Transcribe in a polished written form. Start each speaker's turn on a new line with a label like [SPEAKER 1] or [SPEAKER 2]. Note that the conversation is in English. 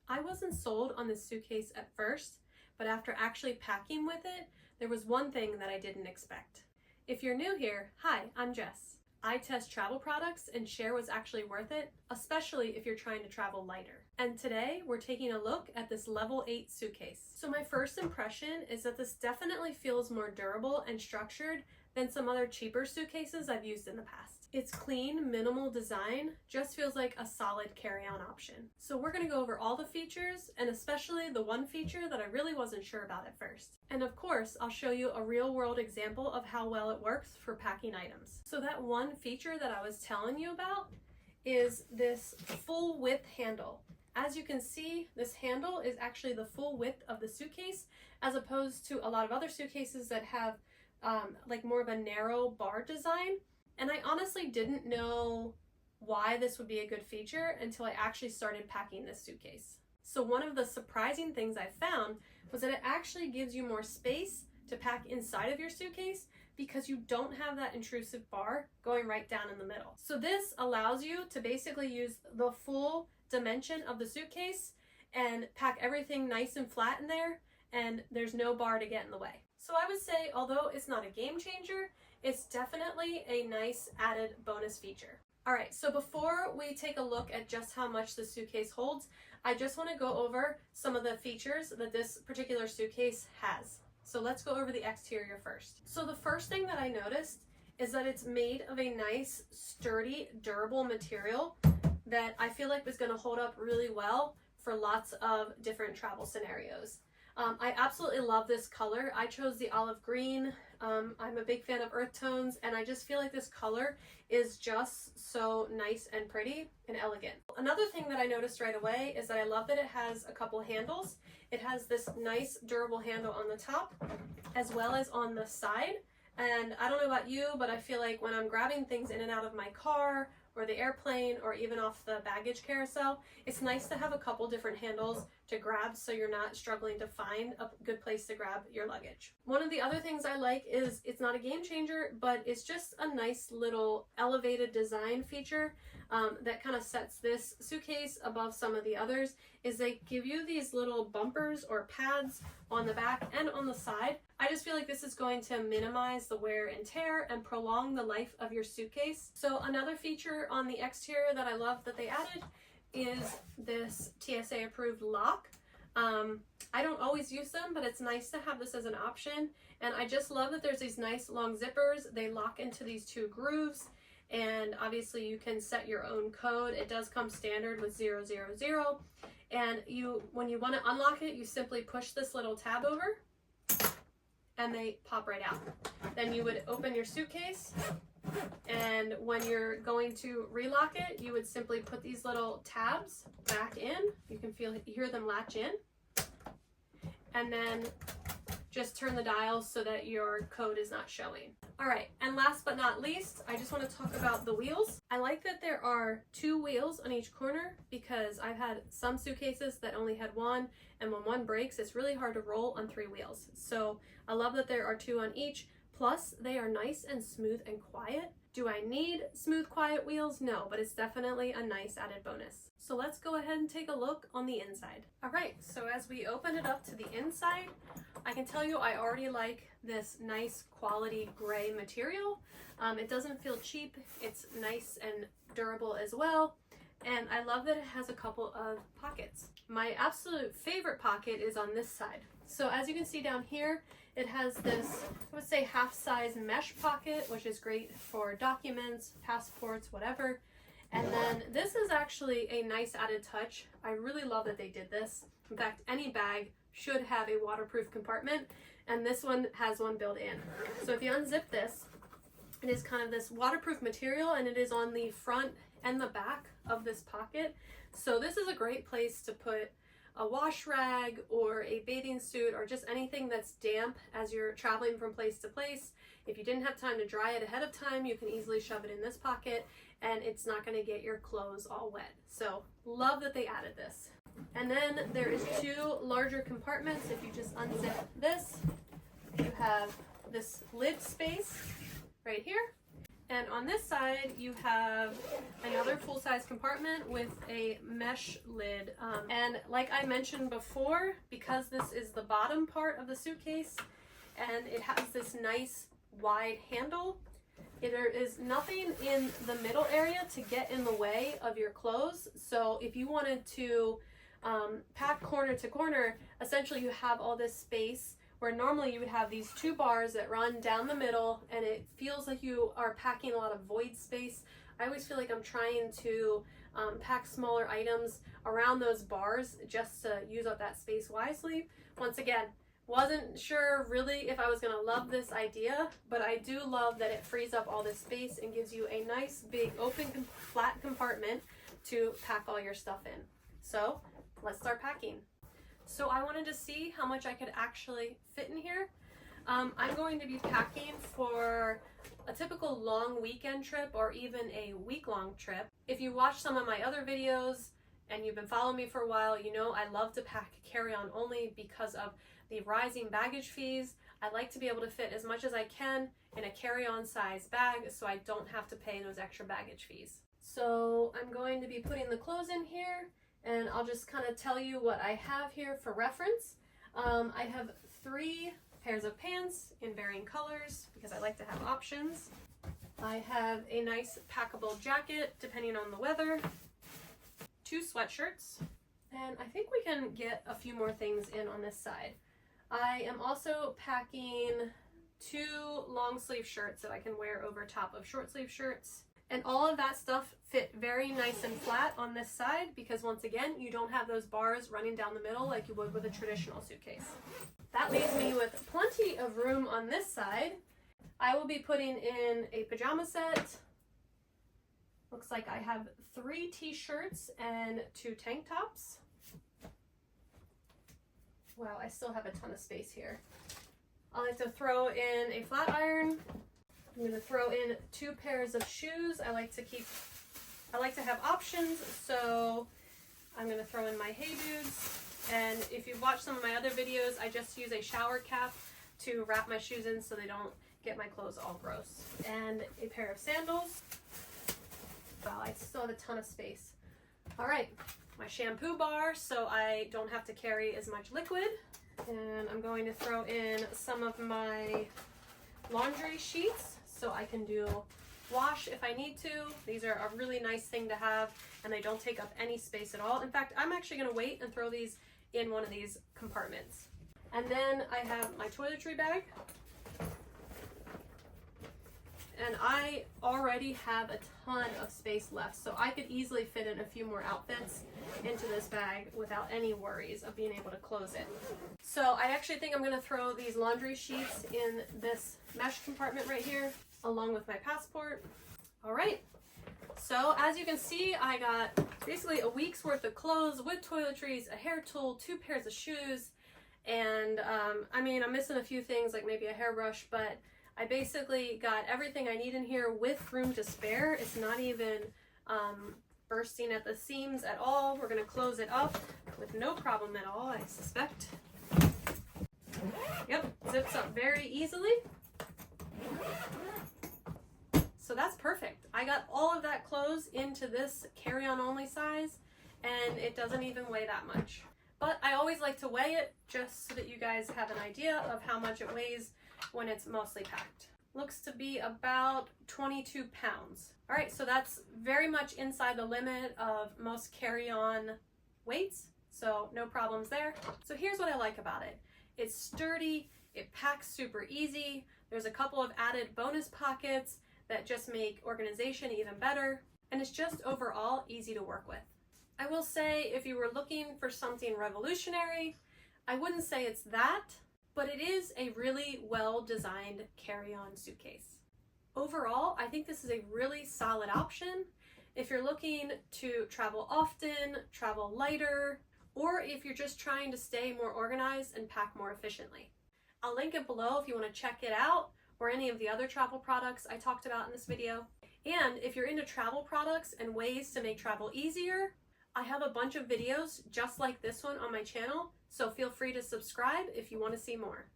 [SPEAKER 1] I wasn't sold on this suitcase at first, but after actually packing with it, there was one thing that I didn't expect. If you're new here, hi, I'm Jess. I test travel products and share what's actually worth it, especially if you're trying to travel lighter. And today we're taking a look at this Level 8 suitcase. So my first impression is that this definitely feels more durable and structured than some other cheaper suitcases I've used in the past. Its clean, minimal design just feels like a solid carry-on option. So we're gonna go over all the features, and especially the one feature that I really wasn't sure about at first. And of course, I'll show you a real-world example of how well it works for packing items. So that one feature that I was telling you about is this full width handle. As you can see, this handle is actually the full width of the suitcase, as opposed to a lot of other suitcases that have like more of a narrow bar design. And I honestly didn't know why this would be a good feature until I actually started packing this suitcase. So one of the surprising things I found was that it actually gives you more space to pack inside of your suitcase because you don't have that intrusive bar going right down in the middle. So this allows you to basically use the full dimension of the suitcase and pack everything nice and flat in there, and there's no bar to get in the way. So I would say, although it's not a game changer, it's definitely a nice added bonus feature. All right, so before we take a look at just how much the suitcase holds, I just want to go over some of the features that this particular suitcase has. So let's go over the exterior first. So the first thing that I noticed is that it's made of a nice, sturdy, durable material that I feel like is going to hold up really well for lots of different travel scenarios. I absolutely love this color. I chose the olive green. I'm a big fan of earth tones, and I just feel like this color is just so nice and pretty and elegant. Another thing that I noticed right away is that I love that it has a couple handles. It has this nice durable handle on the top as well as on the side. And I don't know about you, but I feel like when I'm grabbing things in and out of my car or the airplane or even off the baggage carousel, it's nice to have a couple different handles to grab so you're not struggling to find a good place to grab your luggage. One of the other things I like is it's not a game changer, but it's just a nice little elevated design feature that kind of sets this suitcase above some of the others, is they give you these little bumpers or pads on the back and on the side. I just feel like this is going to minimize the wear and tear and prolong the life of your suitcase. So another feature on the exterior that I love that they added is this TSA approved lock. I don't always use them, but it's nice to have this as an option. And I just love that there's these nice long zippers. They lock into these two grooves, and obviously you can set your own code. It does come standard with 000. And when you want to unlock it, you simply push this little tab over and they pop right out. Then you would open your suitcase, and when you're going to relock it, you would simply put these little tabs back in. You can hear them latch in, and then just turn the dials so that your code is not showing. All right, and last but not least, I just want to talk about the wheels. I like that there are 2 wheels on each corner because I've had some suitcases that only had one, and when one breaks, it's really hard to roll on 3 wheels. So I love that there are 2 on each, plus they are nice and smooth and quiet. Do I need smooth, quiet wheels? No, but it's definitely a nice added bonus. So let's go ahead and take a look on the inside. All right, so as we open it up to the inside, I can tell you I already like this nice quality gray material. It doesn't feel cheap. It's nice and durable as well. And I love that it has a couple of pockets. My absolute favorite pocket is on this side. So as you can see down here, it has this, I would say, half-size mesh pocket, which is great for documents, passports, whatever. And then this is actually a nice added touch. I really love that they did this. In fact, any bag should have a waterproof compartment, and this one has one built in. So if you unzip this, it is kind of this waterproof material, and it is on the front and the back of this pocket. So this is a great place to put a wash rag or a bathing suit or just anything that's damp as you're traveling from place to place. If you didn't have time to dry it ahead of time, you can easily shove it in this pocket and it's not going to get your clothes all wet. So love that they added this. And then there is 2 larger compartments. If you just unzip this, you have this lid space right here. And on this side, you have another full-size compartment with a mesh lid. And like I mentioned before, because this is the bottom part of the suitcase and it has this nice wide handle, there is nothing in the middle area to get in the way of your clothes. So if you wanted to pack corner to corner, essentially you have all this space where normally you would have these two bars that run down the middle and it feels like you are packing a lot of void space. I always feel like I'm trying to pack smaller items around those bars just to use up that space wisely. Once again, wasn't sure really if I was gonna love this idea, but I do love that it frees up all this space and gives you a nice big open flat compartment to pack all your stuff in. So let's start packing. So I wanted to see how much I could actually fit in here. I'm going to be packing for a typical long weekend trip or even a week-long trip. If you watch some of my other videos and you've been following me for a while, you know I love to pack carry-on only because of the rising baggage fees. I like to be able to fit as much as I can in a carry-on size bag so I don't have to pay those extra baggage fees. So I'm going to be putting the clothes in here, and I'll just kind of tell you what I have here for reference. I have 3 pairs of pants in varying colors because I like to have options. I have a nice packable jacket depending on the weather, 2 sweatshirts, and I think we can get a few more things in on this side. I am also packing 2 long sleeve shirts that I can wear over top of short sleeve shirts. And all of that stuff fit very nice and flat on this side because once again, you don't have those bars running down the middle like you would with a traditional suitcase. That leaves me with plenty of room on this side. I will be putting in a pajama set. Looks like I have 3 t-shirts and 2 tank tops. Wow, I still have a ton of space here. I like to throw in a flat iron. I'm going to throw in 2 pairs of shoes. I like to have options, so I'm going to throw in my Hey Dudes. And if you've watched some of my other videos, I just use a shower cap to wrap my shoes in so they don't get my clothes all gross. And a pair of sandals. Wow, I still have a ton of space. All right, my shampoo bar so I don't have to carry as much liquid. And I'm going to throw in some of my laundry sheets so I can do wash if I need to. These are a really nice thing to have and they don't take up any space at all. In fact, I'm actually going to wait and throw these in one of these compartments. And then I have my toiletry bag. And I already have a ton of space left, so I could easily fit in a few more outfits into this bag without any worries of being able to close it. So I actually think I'm going to throw these laundry sheets in this mesh compartment right here, along with my passport. All right, so as you can see, I got basically a week's worth of clothes with toiletries, a hair tool, 2 pairs of shoes, and I mean, I'm missing a few things like maybe a hairbrush, but I basically got everything I need in here with room to spare. It's not even bursting at the seams at all. We're going to close it up with no problem at all, I suspect. Yep, zips up very easily. So that's perfect. I got all of that clothes into this carry-on only size, and it doesn't even weigh that much. But I always like to weigh it just so that you guys have an idea of how much it weighs when it's mostly packed. Looks to be about 22 pounds. All right, so that's very much inside the limit of most carry-on weights, so no problems there. So here's what I like about it. It's sturdy, it packs super easy, there's a couple of added bonus pockets that just make organization even better, and it's just overall easy to work with. I will say if you were looking for something revolutionary, I wouldn't say it's that, but it is a really well-designed carry-on suitcase. Overall, I think this is a really solid option if you're looking to travel often, travel lighter, or if you're just trying to stay more organized and pack more efficiently. I'll link it below if you want to check it out or any of the other travel products I talked about in this video. And if you're into travel products and ways to make travel easier, I have a bunch of videos just like this one on my channel, so feel free to subscribe if you want to see more.